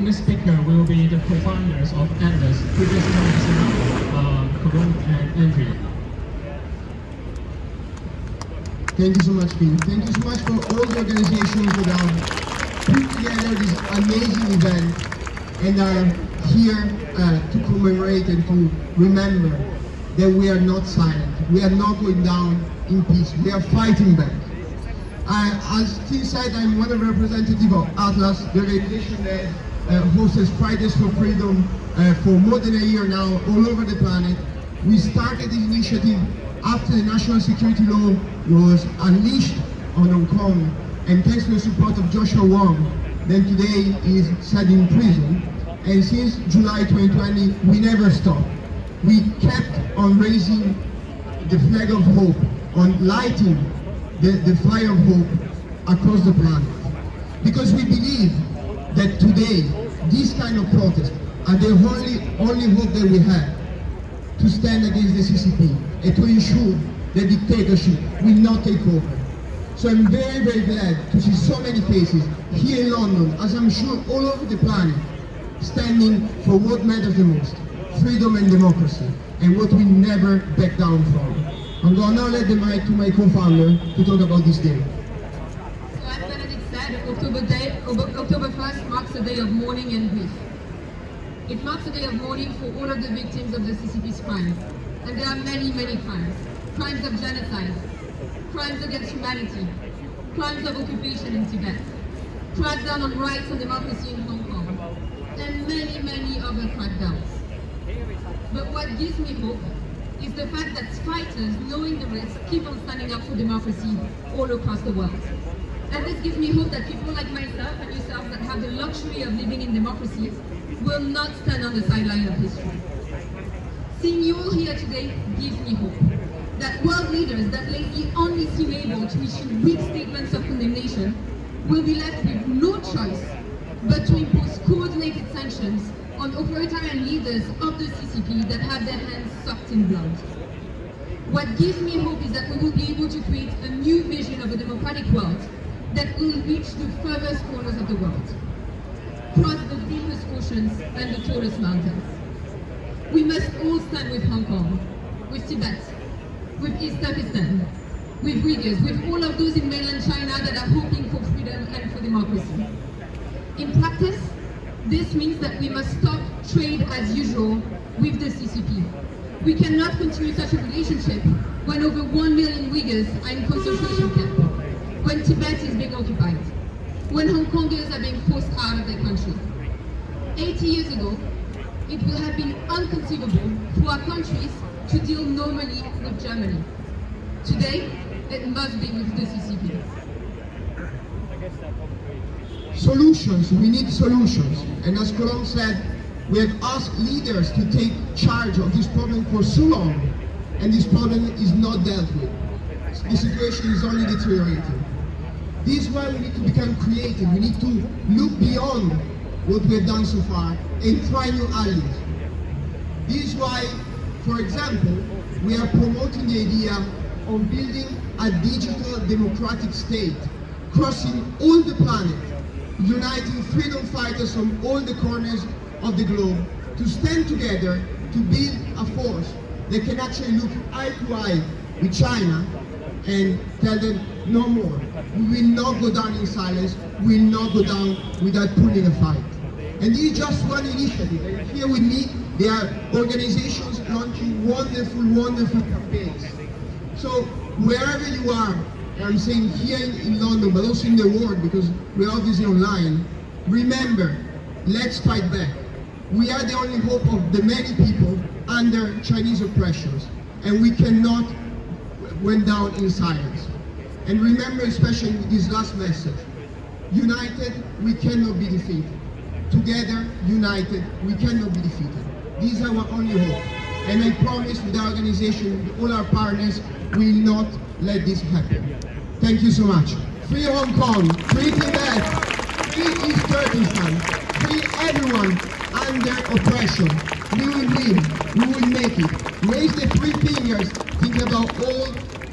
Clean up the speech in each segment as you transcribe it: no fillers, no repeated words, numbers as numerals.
next speaker will be the co-founders of Atlas, previously known as Coron and Andrea. Thank you so much, Pete. Thank you so much for all the organizations that have put together this amazing event and are here to commemorate and to remember that we are not silent. We are not going down in peace. We are fighting back. As Tim said, I'm one of the representatives of Atlas, the organization that hosts Fridays for Freedom for more than a year now, all over the planet. We started this initiative after the national security law was unleashed on Hong Kong, and thanks to the support of Joshua Wong, then today is sat in prison. And since July 2020, we never stopped. We kept on raising the flag of hope, on lighting the fire of hope across the planet. Because we believe that today, these kind of protests are the only hope that we have to stand against the CCP and to ensure that dictatorship will not take over. So I'm very, very glad to see so many faces here in London, as I'm sure all over the planet, standing for what matters the most, freedom and democracy, and what we never back down from. I'm going to now let the mic to my co-founder to talk about this day. So as Benedict said, October 1st marks a day of mourning and grief. It marks a day of mourning for all of the victims of the CCP's crimes. And there are many, many crimes. Crimes of genocide, crimes against humanity, crimes of occupation in Tibet, crackdown on rights and democracy in Hong Kong, and many, many other crackdowns. But what gives me hope is the fact that fighters, knowing the risk, keep on standing up for democracy all across the world. And this gives me hope that people like myself and yourself that have the luxury of living in democracies will not stand on the sideline of history. Seeing you all here today gives me hope that world leaders that lately only seem able to issue weak statements of condemnation will be left with no choice but to impose coordinated sanctions on authoritarian leaders of the CCP that have their hands soaked in blood. What gives me hope is that we will be able to create a new vision of a democratic world that will reach the furthest corners of the world, cross the deepest oceans and the tallest mountains. We must all stand with Hong Kong, with Tibet, with East Pakistan, with Uyghurs, with all of those in mainland China that are hoping for freedom and for democracy. In practice, this means that we must stop trade as usual with the CCP. We cannot continue such a relationship when over 1 million Uyghurs are in concentration camp, when Tibet is being occupied, when Hong Kongers are being forced out of their country. 80 years ago, it would have been inconceivable for our countries to deal normally with Germany. Today, it must be with the CCP. Solutions, we need solutions. And as Coron said, we have asked leaders to take charge of this problem for so long, and this problem is not dealt with. The situation is only deteriorating. This is why we need to become creative. We need to look beyond what we have done so far and try new allies. This is why, for example, we are promoting the idea of building a digital democratic state, crossing all the planet, uniting freedom fighters from all the corners of the globe to stand together to build a force that can actually look eye to eye with China and tell them no more. We will not go down in silence, we will not go down without pulling a fight. And this is just one initiative. And here with me, there are organizations launching wonderful, wonderful campaigns. So wherever you are, I'm saying here in London, but also in the world, because we're obviously online, remember, let's fight back. We are the only hope of the many people under Chinese oppressions, and we cannot went down in silence. And remember especially this last message, united, we cannot be defeated. Together, united, we cannot be defeated. This is our only hope. And I promise with our organization, with all our partners, we will not let this happen. Thank you so much. Free Hong Kong, free Tibet, free East Turkestan, free everyone under oppression. We will win, we will make it. Raise the three fingers, think about all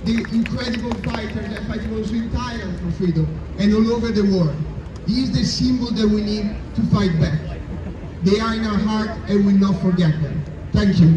the incredible fighters that fight also in Thailand for freedom and all over the world. This is the symbol that we need to fight back. They are in our heart and we will not forget them. Thank you.